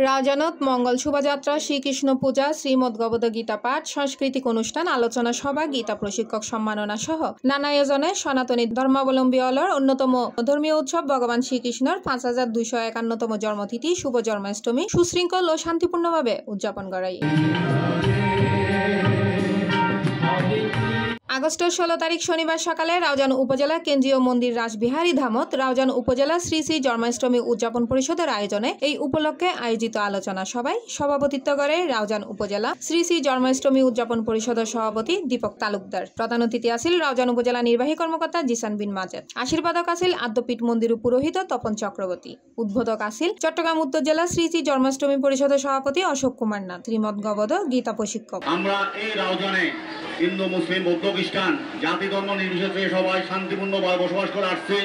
রাউজানত মঙ্গল শোভাযাত্রা, শ্রীকৃষ্ণ পূজা, শ্রীমদ্ভগবত গীতা পাঠ, সাংস্কৃতিক অনুষ্ঠান, আলোচনা সভা, গীতা প্রশিক্ষক সম্মাননা সহ নানা আয়োজনে সনাতনী ধর্মাবলম্বী অলর অন্যতম ধর্মীয় উৎসব ভগবান শ্রীকৃষ্ণর 5251তম জন্মতিথি শুভ জন্মাষ্টমী সুশৃঙ্খল ও শান্তিপূর্ণভাবে উদযাপন করাই। আগস্টের 16 তারিখ শনিবার সকালে রাউজান উপজেলা কেন্দ্রীয় মন্দির রাসবিহারী ধামত রাউজান উপজেলা শ্রী শ্রী জন্মাষ্টমী উদযাপন পরিষদের আয়োজনে এই উপলক্ষে আয়োজিত আলোচনা সভায় সভাপতিত্ব করে রাউজান উপজেলা শ্রী শ্রী জন্মাষ্টমী উদযাপন পরিষদের সভাপতি দীপক তালুকদার। প্রধান অতিথি আছিল রাউজান উপজেলা নির্বাহী কর্মকর্তা জিসান বিন মাজেদ। আশীর্বাদক আছিল আদ্যপীঠ মন্দির পুরোহিত তপন চক্রবর্তী। উদ্বোধক আছিল চট্টগ্রাম উত্তর জেলা শ্রী শ্রী জন্মাষ্টমী পরিষদের সভাপতি অশোক কুমার নাথ, শ্রীমদ্ভগবত গীতা প্রশিক্ষক। আমরা এই রাউজানে হিন্দু, মুসলিম, বৌদ্ধ, খ্রিস্টান জাতি ধর্ম নির্বিশেষে সবাই শান্তিপূর্ণভাবে বসবাস করে আসছে।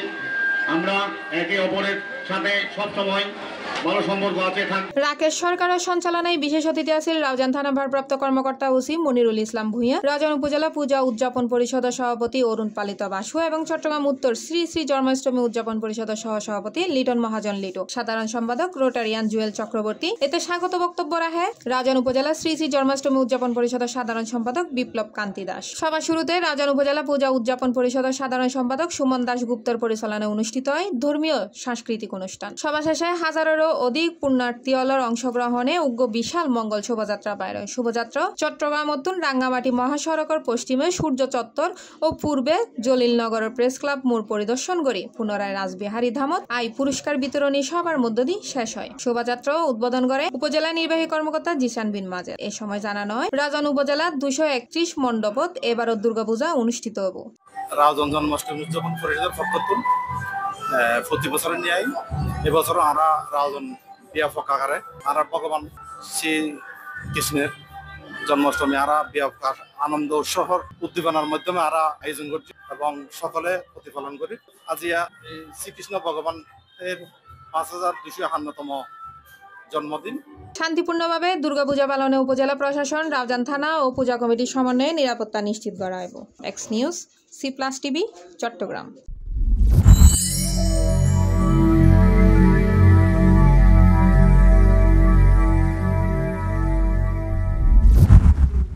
আমরা একে অপরের সাথে সবসময় ভালো সম্পর্ক আছে। রাকেশ সরকারের সঞ্চালনায় বিশেষ অতিথি আছিল রাউজান থানা ভারপ্রাপ্ত কর্মকর্তা ওসি মনিরুল ইসলাম ভূঁইয়া, রাউজান উপজেলা পূজা উদযাপন পরিষদের সভাপতি অরুণ পালিত বাসু এবং চট্টগ্রাম উত্তর শ্রী শ্রী জন্মাষ্টমী উদযাপন পরিষদের সহ সভাপতি লিটন মহাজন লিটু, সাধারণ সম্পাদক রোটারিয়ান জুয়েল চক্রবর্তী। এতে স্বাগত বক্তব্য রাখে রাউজান উপজেলা শ্রী শ্রী জন্মাষ্টমী উদযাপন পরিষদের সাধারণ সম্পাদক বিপ্লব কান্তি দাস। সভা শুরুতে রাউজান উপজেলা পূজা উদযাপন পরিষদের সাধারণ সম্পাদক সুমন দাস গুপ্তর পরিচালনায় অনুষ্ঠিত হয় ধর্মীয় সাংস্কৃতিক অনুষ্ঠান। সভা শেষে হাজারেরও অধিক পুণ্যার্থী অলর অংশগ্রহণে উগ্র বিশাল মঙ্গল শোভাযাত্রা বাইর হয়। শোভাযাত্রা চট্টগ্রাম নতুন রাঙ্গামাটি মহাসড়কের পশ্চিমে সূর্য চত্বর ও পূর্বে জলিলনগরের প্রেস ক্লাব মোড় পরিদর্শন করে পুনরায় রাসবিহারী ধামত আই পুরস্কার বিতরণী সভার মধ্য দিয়ে শেষ হয়। শোভাযাত্রা উদ্বোধন করে উপজেলা নির্বাহী কর্মকর্তা জিসান বিন মাজেদ। এ সময় জানানো হয় রাউজান উপজেলার 231 মণ্ডপত এবারও দুর্গাপূজা অনুষ্ঠিত হব। রাউজান জন্মাষ্টমী উদযাপন পরিষদের পক্ষ থেকে প্রতি বছর নিয়ে এবছর আমরা রাউজান ব্যাপক আকারে আমরা ভগবান শ্রী কৃষ্ণের জন্মাষ্টমী আমরা ব্যাপক আনন্দ উৎসবর উদ্দীপনার মাধ্যমে আমরা আয়োজন করছি এবং সকলে প্রতিপালন করি। আজিয়া শ্রীকৃষ্ণ ভগবানের 5251তম জন্মদিন। শান্তিপূর্ণভাবে দুর্গাপূজা পালনে উপজেলা প্রশাসন, রাউজান থানা ও পূজা কমিটির সমন্বয়ে নিরাপত্তা নিশ্চিত করা হবে। X news, C+ TV, Chittagong.